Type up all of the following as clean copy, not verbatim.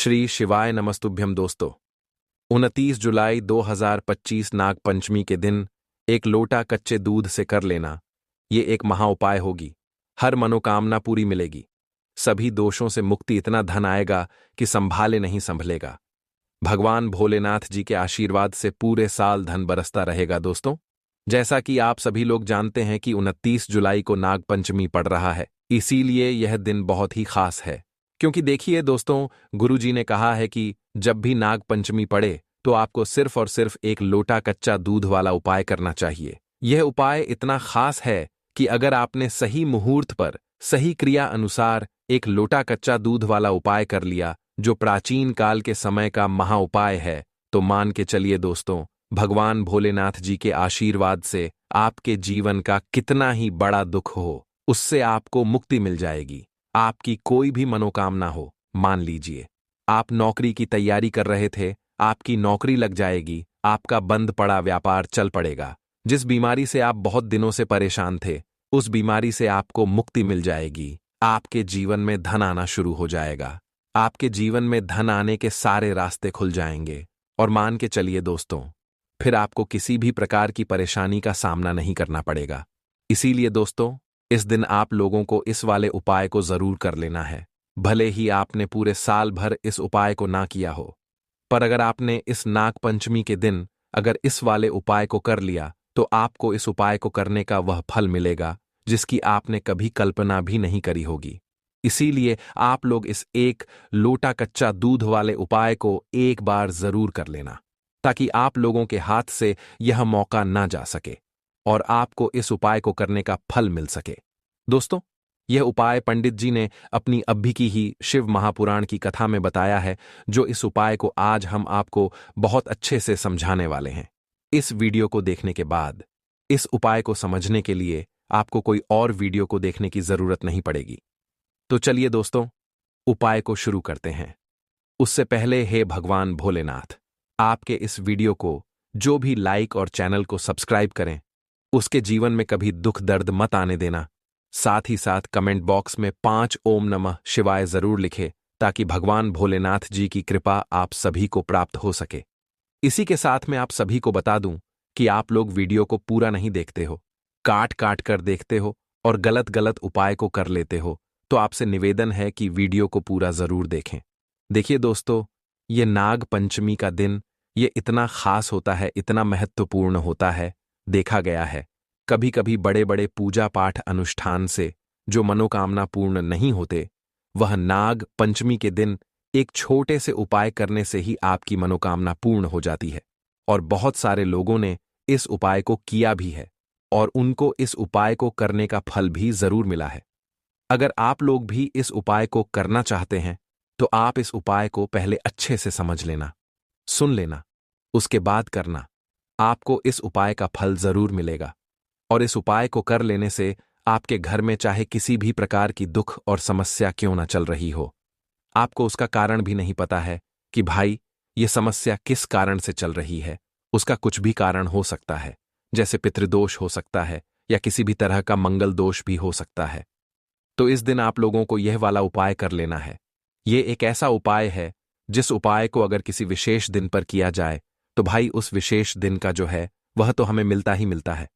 श्री शिवाय नमस्तुभ्यम दोस्तों। 29 जुलाई 2025 नाग पंचमी के दिन एक लोटा कच्चे दूध से कर लेना, ये एक महा उपाय होगी। हर मनोकामना पूरी मिलेगी, सभी दोषों से मुक्ति, इतना धन आएगा कि संभाले नहीं संभलेगा। भगवान भोलेनाथ जी के आशीर्वाद से पूरे साल धन बरसता रहेगा। दोस्तों, जैसा कि आप सभी लोग जानते हैं कि 29 जुलाई को नाग पंचमी पड़ रहा है, इसीलिए यह दिन बहुत ही खास है। क्योंकि देखिए दोस्तों, गुरुजी ने कहा है कि जब भी नाग पंचमी पड़े तो आपको सिर्फ और सिर्फ एक लोटा कच्चा दूध वाला उपाय करना चाहिए। यह उपाय इतना खास है कि अगर आपने सही मुहूर्त पर सही क्रिया अनुसार एक लोटा कच्चा दूध वाला उपाय कर लिया, जो प्राचीन काल के समय का महा उपाय है, तो मान के चलिए दोस्तों, भगवान भोलेनाथ जी के आशीर्वाद से आपके जीवन का कितना ही बड़ा दुख हो, उससे आपको मुक्ति मिल जाएगी। आपकी कोई भी मनोकामना हो, मान लीजिए आप नौकरी की तैयारी कर रहे थे, आपकी नौकरी लग जाएगी, आपका बंद पड़ा व्यापार चल पड़ेगा। जिस बीमारी से आप बहुत दिनों से परेशान थे, उस बीमारी से आपको मुक्ति मिल जाएगी। आपके जीवन में धन आना शुरू हो जाएगा, आपके जीवन में धन आने के सारे रास्ते खुल जाएंगे। और मान के चलिए दोस्तों, फिर आपको किसी भी प्रकार की परेशानी का सामना नहीं करना पड़ेगा। इसीलिए दोस्तों, इस दिन आप लोगों को इस वाले उपाय को जरूर कर लेना है। भले ही आपने पूरे साल भर इस उपाय को ना किया हो, पर अगर आपने इस नाग पंचमी के दिन अगर इस वाले उपाय को कर लिया, तो आपको इस उपाय को करने का वह फल मिलेगा जिसकी आपने कभी कल्पना भी नहीं करी होगी। इसीलिए आप लोग इस एक लोटा कच्चा दूध वाले उपाय को एक बार जरूर कर लेना, ताकि आप लोगों के हाथ से यह मौका ना जा सके और आपको इस उपाय को करने का फल मिल सके। दोस्तों, यह उपाय पंडित जी ने अपनी अभी की ही शिव महापुराण की कथा में बताया है, जो इस उपाय को आज हम आपको बहुत अच्छे से समझाने वाले हैं। इस वीडियो को देखने के बाद इस उपाय को समझने के लिए आपको कोई और वीडियो को देखने की जरूरत नहीं पड़ेगी। तो चलिए दोस्तों, उपाय को शुरू करते हैं। उससे पहले, हे भगवान भोलेनाथ, आपके इस वीडियो को जो भी लाइक और चैनल को सब्सक्राइब करें, उसके जीवन में कभी दुख दर्द मत आने देना। साथ ही साथ कमेंट बॉक्स में 5 ओम नमः शिवाय जरूर लिखे, ताकि भगवान भोलेनाथ जी की कृपा आप सभी को प्राप्त हो सके। इसी के साथ में आप सभी को बता दूं कि आप लोग वीडियो को पूरा नहीं देखते हो, काट काट कर देखते हो और गलत गलत उपाय को कर लेते हो, तो आपसे निवेदन है कि वीडियो को पूरा जरूर देखें। देखिए दोस्तों, ये नाग पंचमी का दिन ये इतना खास होता है, इतना महत्वपूर्ण होता है। देखा गया है कभी कभी बड़े बड़े पूजा पाठ अनुष्ठान से जो मनोकामना पूर्ण नहीं होते, वह नाग पंचमी के दिन एक छोटे से उपाय करने से ही आपकी मनोकामना पूर्ण हो जाती है। और बहुत सारे लोगों ने इस उपाय को किया भी है और उनको इस उपाय को करने का फल भी जरूर मिला है। अगर आप लोग भी इस उपाय को करना चाहते हैं, तो आप इस उपाय को पहले अच्छे से समझ लेना, सुन लेना, उसके बाद करना। आपको इस उपाय का फल जरूर मिलेगा। और इस उपाय को कर लेने से आपके घर में चाहे किसी भी प्रकार की दुख और समस्या क्यों ना चल रही हो, आपको उसका कारण भी नहीं पता है कि भाई ये समस्या किस कारण से चल रही है, उसका कुछ भी कारण हो सकता है, जैसे पितृदोष हो सकता है या किसी भी तरह का मंगल दोष भी हो सकता है। तो इस दिन आप लोगों को यह वाला उपाय कर लेना है। ये एक ऐसा उपाय है जिस उपाय को अगर किसी विशेष दिन पर किया जाए, तो भाई उस विशेष दिन का जो है वह तो हमें मिलता ही मिलता है।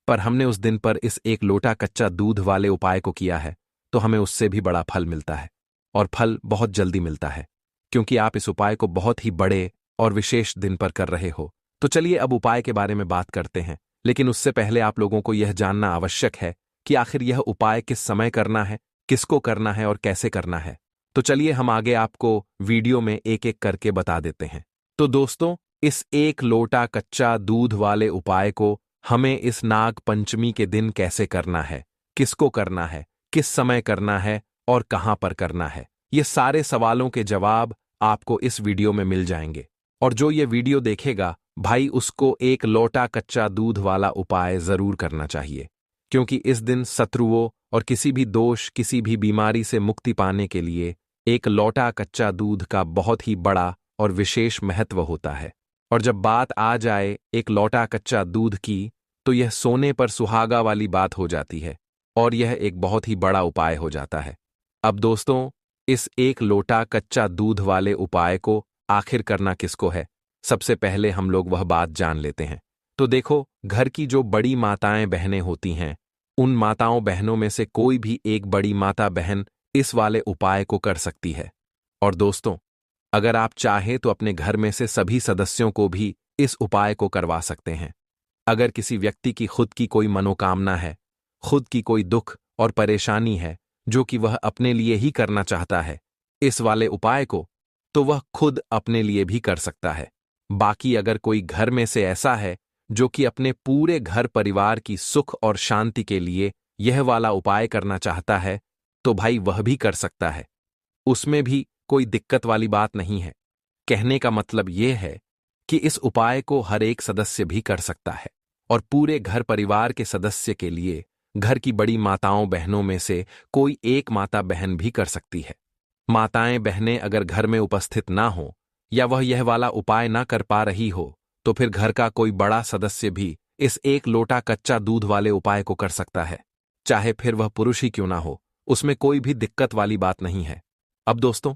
पर हमने उस दिन पर इस एक लोटा कच्चा दूध वाले उपाय को किया है, तो हमें उससे भी बड़ा फल मिलता है, और फल बहुत जल्दी मिलता है, क्योंकि आप इस उपाय को बहुत ही बड़े और विशेष दिन पर कर रहे हो। तो चलिए अब उपाय के बारे में बात करते हैं, लेकिन उससे पहले आप लोगों को यह जानना आवश्यक है कि आखिर यह उपाय किस समय करना है, किसको करना है और कैसे करना है। तो चलिए हम आगे आपको वीडियो में एक एक करके बता देते हैं। तो दोस्तों, इस एक लोटा कच्चा दूध वाले उपाय को हमें इस नाग पंचमी के दिन कैसे करना है, किसको करना है, किस समय करना है और कहां पर करना है, ये सारे सवालों के जवाब आपको इस वीडियो में मिल जाएंगे। और जो ये वीडियो देखेगा भाई, उसको एक लोटा कच्चा दूध वाला उपाय जरूर करना चाहिए, क्योंकि इस दिन शत्रुओं और किसी भी दोष, किसी भी बीमारी से मुक्ति पाने के लिए एक लोटा कच्चा दूध का बहुत ही बड़ा और विशेष महत्व होता है। और जब बात आ जाए एक लोटा कच्चा दूध की, तो यह सोने पर सुहागा वाली बात हो जाती है और यह एक बहुत ही बड़ा उपाय हो जाता है। अब दोस्तों, इस एक लोटा कच्चा दूध वाले उपाय को आखिर करना किसको है? सबसे पहले हम लोग वह बात जान लेते हैं। तो देखो, घर की जो बड़ी माताएं बहनें होती हैं, उन माताओं बहनों में से कोई भी एक बड़ी माता बहन इस वाले उपाय को कर सकती है। और दोस्तों, अगर आप चाहें तो अपने घर में से सभी सदस्यों को भी इस उपाय को करवा सकते हैं। अगर किसी व्यक्ति की खुद की कोई मनोकामना है, खुद की कोई दुख और परेशानी है जो कि वह अपने लिए ही करना चाहता है इस वाले उपाय को, तो वह खुद अपने लिए भी कर सकता है। बाकी अगर कोई घर में से ऐसा है जो कि अपने पूरे घर परिवार की सुख और शांति के लिए यह वाला उपाय करना चाहता है, तो भाई वह भी कर सकता है। उसमें भी कोई दिक्कत वाली बात नहीं है। कहने का मतलब यह है कि इस उपाय को हर एक सदस्य भी कर सकता है और पूरे घर परिवार के सदस्य के लिए घर की बड़ी माताओं बहनों में से कोई एक माता बहन भी कर सकती है। माताएं बहनें अगर घर में उपस्थित ना हो या वह यह वाला उपाय ना कर पा रही हो, तो फिर घर का कोई बड़ा सदस्य भी इस एक लोटा कच्चा दूध वाले उपाय को कर सकता है, चाहे फिर वह पुरुष ही क्यों ना हो। उसमें कोई भी दिक्कत वाली बात नहीं है। अब दोस्तों,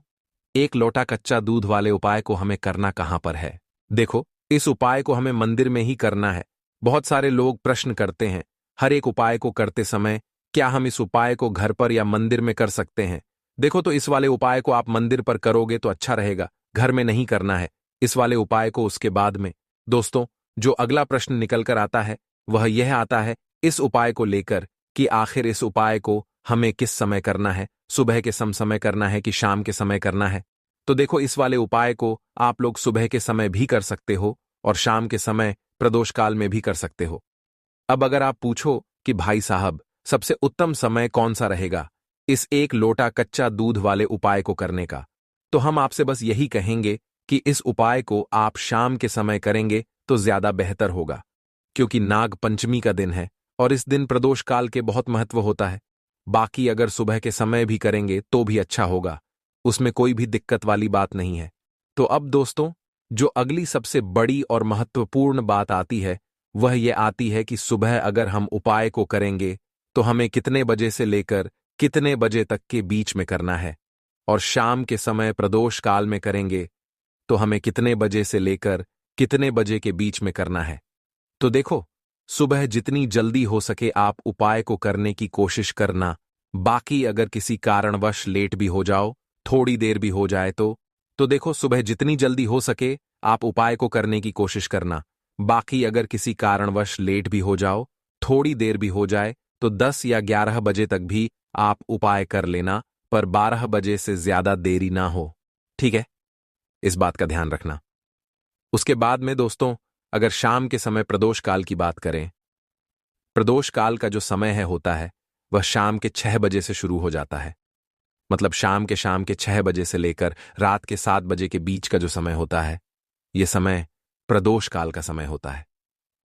एक लोटा कच्चा दूध वाले उपाय को हमें करना कहां पर है? देखो, इस उपाय को हमें मंदिर में ही करना है। बहुत सारे लोग प्रश्न करते हैं, हर एक उपाय को करते समय क्या हम इस उपाय को घर पर या मंदिर में कर सकते हैं? देखो, तो इस वाले उपाय को आप मंदिर पर करोगे तो अच्छा रहेगा, घर में नहीं करना है इस वाले उपाय को उसके बाद में। दोस्तों, जो अगला प्रश्न निकल कर आता है वह यह आता है इस उपाय को लेकर कि आखिर इस उपाय को हमें किस समय करना है, सुबह के समय करना है कि शाम के समय करना है? तो देखो, इस वाले उपाय को आप लोग सुबह के समय भी कर सकते हो और शाम के समय प्रदोष काल में भी कर सकते हो। अब अगर आप पूछो कि भाई साहब, सबसे उत्तम समय कौन सा रहेगा इस एक लोटा कच्चा दूध वाले उपाय को करने का, तो हम आपसे बस यही कहेंगे कि इस उपाय को आप शाम के समय करेंगे तो ज्यादा बेहतर होगा, क्योंकि नाग पंचमी का दिन है और इस दिन प्रदोष काल के बहुत महत्व होता है। बाकी अगर सुबह के समय भी करेंगे तो भी अच्छा होगा, उसमें कोई भी दिक्कत वाली बात नहीं है। तो अब दोस्तों, जो अगली सबसे बड़ी और महत्वपूर्ण बात आती है वह ये आती है कि सुबह अगर हम उपाय को करेंगे तो हमें कितने बजे से लेकर कितने बजे तक के बीच में करना है, और शाम के समय प्रदोष काल में करेंगे तो हमें कितने बजे से लेकर कितने बजे के बीच में करना है। तो देखो, सुबह जितनी जल्दी हो सके आप उपाय को करने की कोशिश करना। बाकी अगर किसी कारणवश लेट भी हो जाओ, थोड़ी देर भी हो जाए तो देखो, सुबह जितनी जल्दी हो सके आप उपाय को करने की कोशिश करना। बाकी अगर किसी कारणवश लेट भी हो जाओ, थोड़ी देर भी हो जाए, तो 10 या 11 बजे तक भी आप उपाय कर लेना, पर 12 बजे से ज्यादा देरी ना हो। ठीक है, इस बात का ध्यान रखना। उसके बाद में दोस्तों, अगर शाम के समय प्रदोष काल की बात करें, प्रदोष काल का जो समय होता है वह शाम के 6 बजे से शुरू हो जाता है। मतलब शाम के 6 बजे से लेकर रात के 7 बजे के बीच का जो समय होता है, यह समय प्रदोष काल का समय होता है।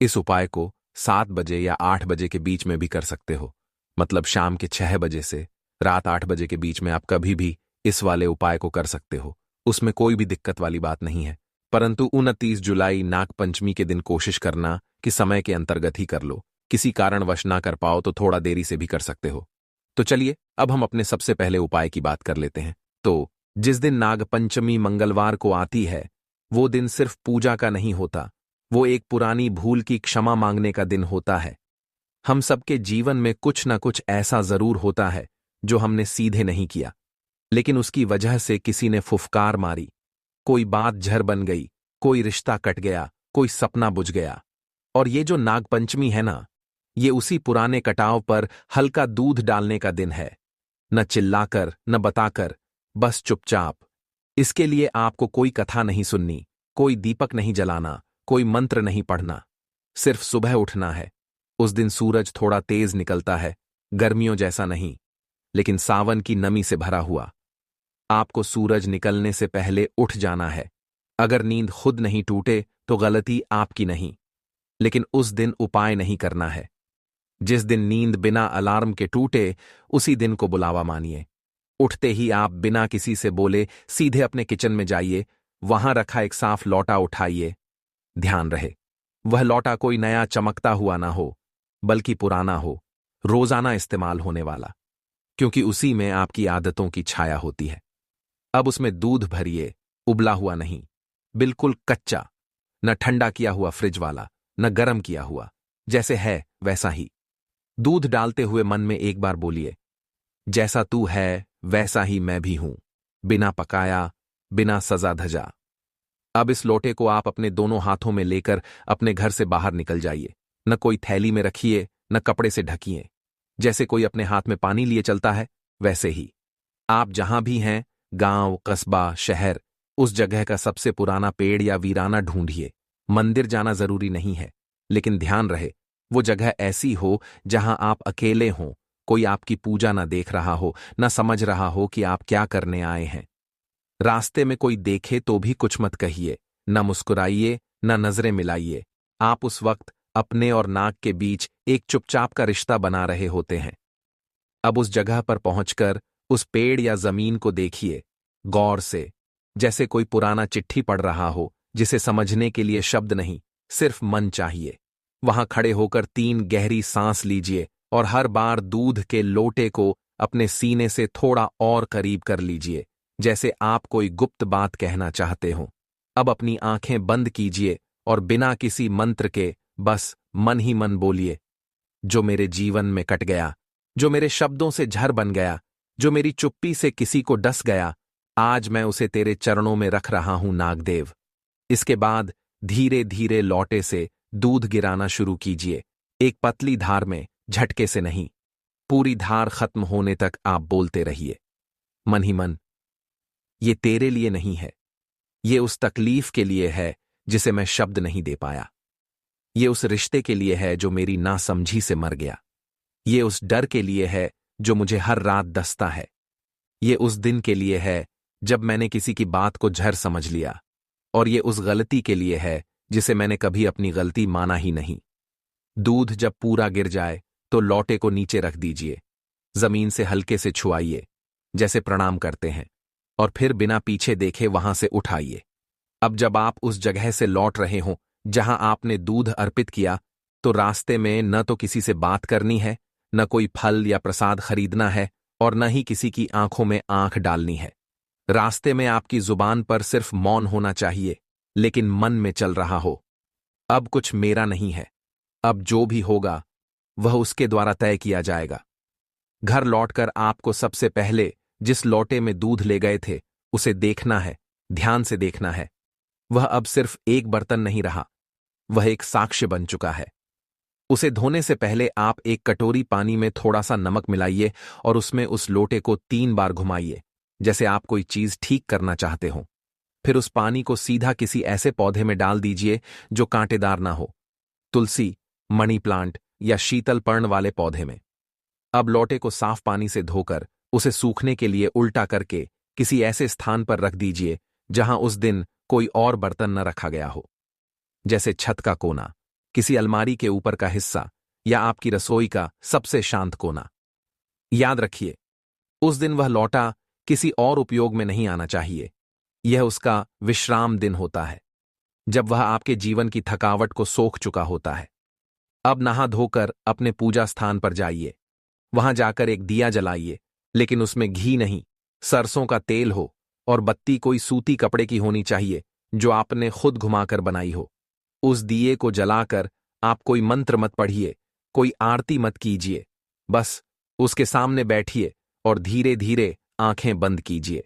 इस उपाय को 7 बजे या 8 बजे के बीच में भी कर सकते हो। मतलब शाम के 6 बजे से रात 8 बजे के बीच में आप कभी भी इस वाले उपाय को कर सकते हो, उसमें कोई भी दिक्कत वाली बात नहीं है। परंतु 29 जुलाई नाग पंचमी के दिन कोशिश करना कि समय के अंतर्गत ही कर लो। किसी कारणवश ना कर पाओ तो थोड़ा देरी से भी कर सकते हो। तो चलिए, अब हम अपने सबसे पहले उपाय की बात कर लेते हैं। तो जिस दिन नाग पंचमी मंगलवार को आती है, वो दिन सिर्फ पूजा का नहीं होता, वो एक पुरानी भूल की क्षमा मांगने का दिन होता है। हम सबके जीवन में कुछ ना कुछ ऐसा जरूर होता है जो हमने सीधे नहीं किया, लेकिन उसकी वजह से किसी ने फुफकार मारी, कोई बात झर बन गई, कोई रिश्ता कट गया, कोई सपना बुझ गया। और ये जो नागपंचमी है ना, ये उसी पुराने कटाव पर हल्का दूध डालने का दिन है। न चिल्लाकर, न बताकर, बस चुपचाप। इसके लिए आपको कोई कथा नहीं सुननी, कोई दीपक नहीं जलाना, कोई मंत्र नहीं पढ़ना। सिर्फ सुबह उठना है। उस दिन सूरज थोड़ा तेज निकलता है, गर्मियों जैसा नहीं, लेकिन सावन की नमी से भरा हुआ। आपको सूरज निकलने से पहले उठ जाना है। अगर नींद खुद नहीं टूटे तो गलती आपकी नहीं, लेकिन उस दिन उपाय नहीं करना है। जिस दिन नींद बिना अलार्म के टूटे, उसी दिन को बुलावा मानिए। उठते ही आप बिना किसी से बोले सीधे अपने किचन में जाइए, वहां रखा एक साफ लौटा उठाइए। ध्यान रहे, वह लौटा कोई नया चमकता हुआ ना हो, बल्कि पुराना हो, रोजाना इस्तेमाल होने वाला, क्योंकि उसी में आपकी आदतों की छाया होती है। अब उसमें दूध भरिए, उबला हुआ नहीं, बिल्कुल कच्चा, न ठंडा किया हुआ फ्रिज वाला, न गर्म किया हुआ, जैसे है वैसा ही। दूध डालते हुए मन में एक बार बोलिए, जैसा तू है वैसा ही मैं भी हूं, बिना पकाया, बिना सजा धजा। अब इस लोटे को आप अपने दोनों हाथों में लेकर अपने घर से बाहर निकल जाइए। न कोई थैली में रखिए, न कपड़े से ढकिए। जैसे कोई अपने हाथ में पानी लिए चलता है, वैसे ही आप जहां भी हैं, गांव, कस्बा, शहर, उस जगह का सबसे पुराना पेड़ या वीराना ढूंढिए। मंदिर जाना जरूरी नहीं है, लेकिन ध्यान रहे वो जगह ऐसी हो जहां आप अकेले हों, कोई आपकी पूजा ना देख रहा हो, न समझ रहा हो कि आप क्या करने आए हैं। रास्ते में कोई देखे तो भी कुछ मत कहिए, न मुस्कुराइए, न नजरें मिलाइए। आप उस वक्त अपने और नाग के बीच एक चुपचाप का रिश्ता बना रहे होते हैं। अब उस जगह पर पहुंचकर उस पेड़ या जमीन को देखिए, गौर से, जैसे कोई पुराना चिट्ठी पढ़ रहा हो, जिसे समझने के लिए शब्द नहीं, सिर्फ मन चाहिए। वहां खड़े होकर 3 गहरी सांस लीजिए और हर बार दूध के लोटे को अपने सीने से थोड़ा और करीब कर लीजिए, जैसे आप कोई गुप्त बात कहना चाहते हो। अब अपनी आंखें बंद कीजिए और बिना किसी मंत्र के बस मन ही मन बोलिए, जो मेरे जीवन में कट गया, जो मेरे शब्दों से झर बन गया, जो मेरी चुप्पी से किसी को डस गया, आज मैं उसे तेरे चरणों में रख रहा हूं नागदेव। इसके बाद धीरे धीरे लौटे से दूध गिराना शुरू कीजिए, एक पतली धार में, झटके से नहीं। पूरी धार खत्म होने तक आप बोलते रहिए, मन ही मन, ये तेरे लिए नहीं है, ये उस तकलीफ के लिए है जिसे मैं शब्द नहीं दे पाया। ये उस रिश्ते के लिए है जो मेरी नासमझी से मर गया। ये उस डर के लिए है जो मुझे हर रात डसता है। ये उस दिन के लिए है जब मैंने किसी की बात को झर समझ लिया। और ये उस गलती के लिए है जिसे मैंने कभी अपनी गलती माना ही नहीं। दूध जब पूरा गिर जाए तो लौटे को नीचे रख दीजिए, जमीन से हल्के से छुआइए, जैसे प्रणाम करते हैं, और फिर बिना पीछे देखे वहां से उठाइए। अब जब आप उस जगह से लौट रहे हों जहां आपने दूध अर्पित किया, तो रास्ते में न तो किसी से बात करनी है, न कोई फल या प्रसाद खरीदना है, और न ही किसी की आंखों में आंख डालनी है। रास्ते में आपकी जुबान पर सिर्फ मौन होना चाहिए, लेकिन मन में चल रहा हो, अब कुछ मेरा नहीं है, अब जो भी होगा वह उसके द्वारा तय किया जाएगा। घर लौटकर आपको सबसे पहले जिस लोटे में दूध ले गए थे उसे देखना है, ध्यान से देखना है। वह अब सिर्फ एक बर्तन नहीं रहा, वह एक साक्ष्य बन चुका है। उसे धोने से पहले आप एक कटोरी पानी में थोड़ा सा नमक मिलाइए और उसमें उस लोटे को 3 बार घुमाइए, जैसे आप कोई चीज ठीक करना चाहते हो। फिर उस पानी को सीधा किसी ऐसे पौधे में डाल दीजिए जो कांटेदार ना हो, तुलसी, मनी प्लांट या शीतल पर्ण वाले पौधे में। अब लोटे को साफ पानी से धोकर उसे सूखने के लिए उल्टा करके किसी ऐसे स्थान पर रख दीजिए जहां उस दिन कोई और बर्तन न रखा गया हो, जैसे छत का कोना, किसी अलमारी के ऊपर का हिस्सा, या आपकी रसोई का सबसे शांत कोना। याद रखिए, उस दिन वह लौटा किसी और उपयोग में नहीं आना चाहिए। यह उसका विश्राम दिन होता है, जब वह आपके जीवन की थकावट को सोख चुका होता है। अब नहा धोकर अपने पूजा स्थान पर जाइए। वहां जाकर एक दिया जलाइए, लेकिन उसमें घी नहीं, सरसों का तेल हो, और बत्ती कोई सूती कपड़े की होनी चाहिए जो आपने खुद घुमाकर बनाई हो। उस दिए को जलाकर आप कोई मंत्र मत पढ़िए, कोई आरती मत कीजिए, बस उसके सामने बैठिए और धीरे धीरे आंखें बंद कीजिए।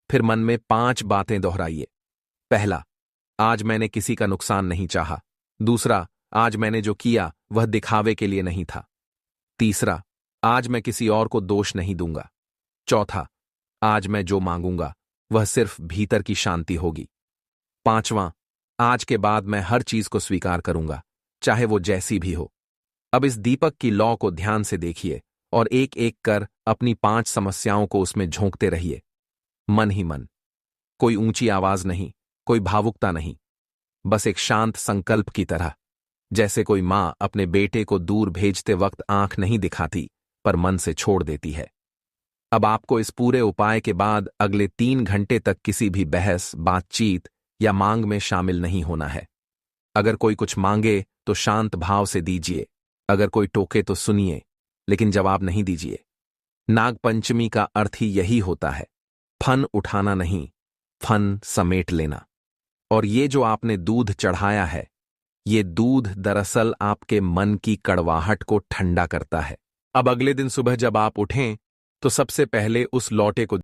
फिर मन में 5 बातें दोहराइए। पहला, आज मैंने किसी का नुकसान नहीं चाहा। दूसरा, आज मैंने जो किया वह दिखावे के लिए नहीं था। तीसरा, आज मैं किसी और को दोष नहीं दूंगा। चौथा, आज मैं जो मांगूंगा वह सिर्फ भीतर की शांति होगी। 5वां, आज के बाद मैं हर चीज को स्वीकार करूंगा, चाहे वो जैसी भी हो। अब इस दीपक की लौ को ध्यान से देखिए और एक एक कर अपनी 5 समस्याओं को उसमें झोंकते रहिए, मन ही मन। कोई ऊंची आवाज नहीं, कोई भावुकता नहीं, बस एक शांत संकल्प की तरह, जैसे कोई मां अपने बेटे को दूर भेजते वक्त आंख नहीं दिखाती पर मन से छोड़ देती है। अब आपको इस पूरे उपाय के बाद अगले 3 घंटे तक किसी भी बहस, बातचीत या मांग में शामिल नहीं होना है। अगर कोई कुछ मांगे तो शांत भाव से दीजिए, अगर कोई टोके तो सुनिए, लेकिन जवाब नहीं दीजिए। नाग पंचमी का अर्थ ही यही होता है, फन उठाना नहीं, फन समेट लेना। और ये जो आपने दूध चढ़ाया है, ये दूध दरअसल आपके मन की कड़वाहट को ठंडा करता है। अब अगले दिन सुबह जब आप उठें तो सबसे पहले उस लौटे को